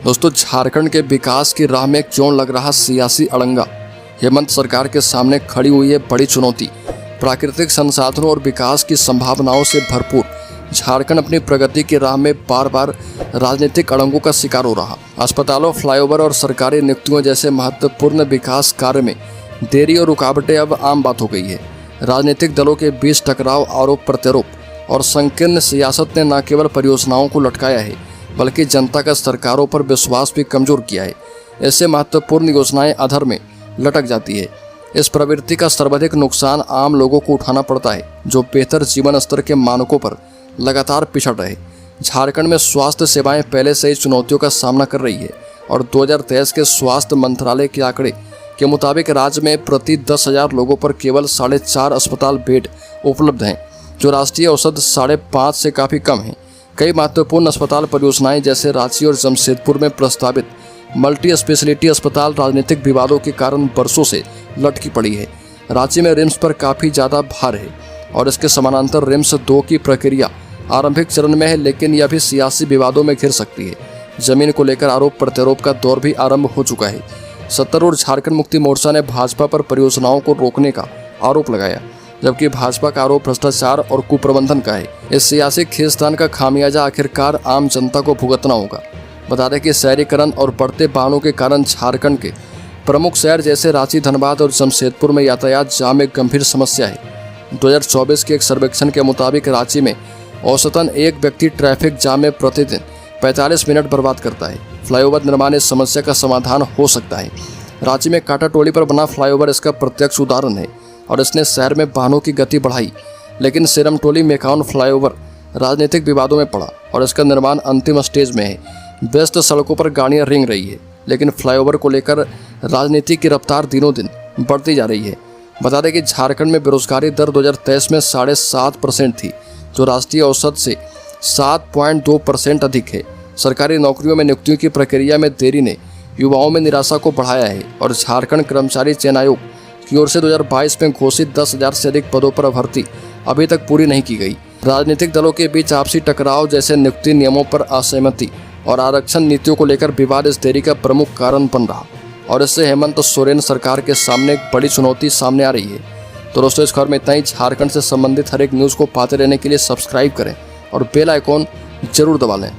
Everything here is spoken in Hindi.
दोस्तों, झारखंड के विकास की राह में एक जोन लग रहा सियासी अड़ंगा। हेमंत सरकार के सामने खड़ी हुई है बड़ी चुनौती। प्राकृतिक संसाधनों और विकास की संभावनाओं से भरपूर झारखंड अपनी प्रगति की राह में बार बार राजनीतिक अड़ंगों का शिकार हो रहा। अस्पतालों, फ्लाईओवर और सरकारी नियुक्तियों जैसे महत्वपूर्ण विकास कार्य में देरी और रुकावटें अब आम बात हो गई है। राजनीतिक दलों के बीच टकराव, आरोप प्रत्यारोप और संकीर्ण सियासत ने न केवल परियोजनाओं को लटकाया है बल्कि जनता का सरकारों पर विश्वास भी कमजोर किया है। ऐसे महत्वपूर्ण योजनाएं अधर में लटक जाती है। इस प्रवृत्ति का सर्वाधिक नुकसान आम लोगों को उठाना पड़ता है, जो बेहतर जीवन स्तर के मानकों पर लगातार पिछड़ रहे। झारखंड में स्वास्थ्य सेवाएं पहले से ही चुनौतियों का सामना कर रही है और 2023 के स्वास्थ्य मंत्रालय के आंकड़े के मुताबिक राज्य में प्रति 10,000 लोगों पर केवल 4.5 अस्पताल बेड उपलब्ध हैं, जो राष्ट्रीय औसत 5.5 से काफ़ी कम है। कई महत्वपूर्ण अस्पताल परियोजनाएं जैसे रांची और जमशेदपुर में प्रस्तावित मल्टी स्पेशलिटी अस्पताल राजनीतिक विवादों के कारण बरसों से लटकी पड़ी है। रांची में रिम्स पर काफ़ी ज़्यादा भार है और इसके समानांतर रिम्स 2 की प्रक्रिया आरंभिक चरण में है, लेकिन यह भी सियासी विवादों में घिर सकती है। जमीन को लेकर आरोप प्रत्यारोप का दौर भी आरंभ हो चुका है। सत्तारूढ़ झारखंड मुक्ति मोर्चा ने भाजपा पर परियोजनाओं को रोकने का आरोप लगाया, जबकि भाजपा का आरोप भ्रष्टाचार और कुप्रबंधन का है। इस सियासी खींचतान का खामियाजा आखिरकार आम जनता को भुगतना होगा। बता दें कि शहरीकरण और बढ़ते वाहनों के कारण झारखंड के प्रमुख शहर जैसे रांची, धनबाद और जमशेदपुर में यातायात जाम एक गंभीर समस्या है। 2024 के एक सर्वेक्षण के मुताबिक रांची में औसतन एक व्यक्ति ट्रैफिक जाम में प्रतिदिन 45 मिनट बर्बाद करता है। फ्लाईओवर निर्माण इस समस्या का समाधान हो सकता है। रांची में काटा टोली पर बना फ्लाईओवर इसका प्रत्यक्ष उदाहरण है और इसने शहर में वाहनों की गति बढ़ाई, लेकिन सिरमटोली मेकाउन फ्लाईओवर राजनीतिक विवादों में पड़ा और इसका निर्माण अंतिम स्टेज में है। व्यस्त सड़कों पर गाड़ियां रेंग रही है, लेकिन फ्लाईओवर को लेकर राजनीति की रफ्तार दिनों दिन बढ़ती जा रही है। बता दें कि झारखंड में बेरोजगारी दर 2023 में 7.5% थी, जो राष्ट्रीय औसत से 7.2% अधिक है। सरकारी नौकरियों में नियुक्तियों की प्रक्रिया में देरी ने युवाओं में निराशा को बढ़ाया है और झारखंड कर्मचारी चयन आयोग की ओर से 2022 में घोषित 10,000 से अधिक पदों पर भर्ती अभी तक पूरी नहीं की गई। राजनीतिक दलों के बीच आपसी टकराव जैसे नियुक्ति नियमों पर असहमति और आरक्षण नीतियों को लेकर विवाद इस देरी का प्रमुख कारण बन रहा और इससे हेमंत सोरेन सरकार के सामने एक बड़ी चुनौती सामने आ रही है। तो दोस्तों, इस खबर में इतना ही। झारखंड से संबंधित हर एक न्यूज़ को पाते रहने के लिए सब्सक्राइब करें और बेल आइकॉन जरूर दबा लें।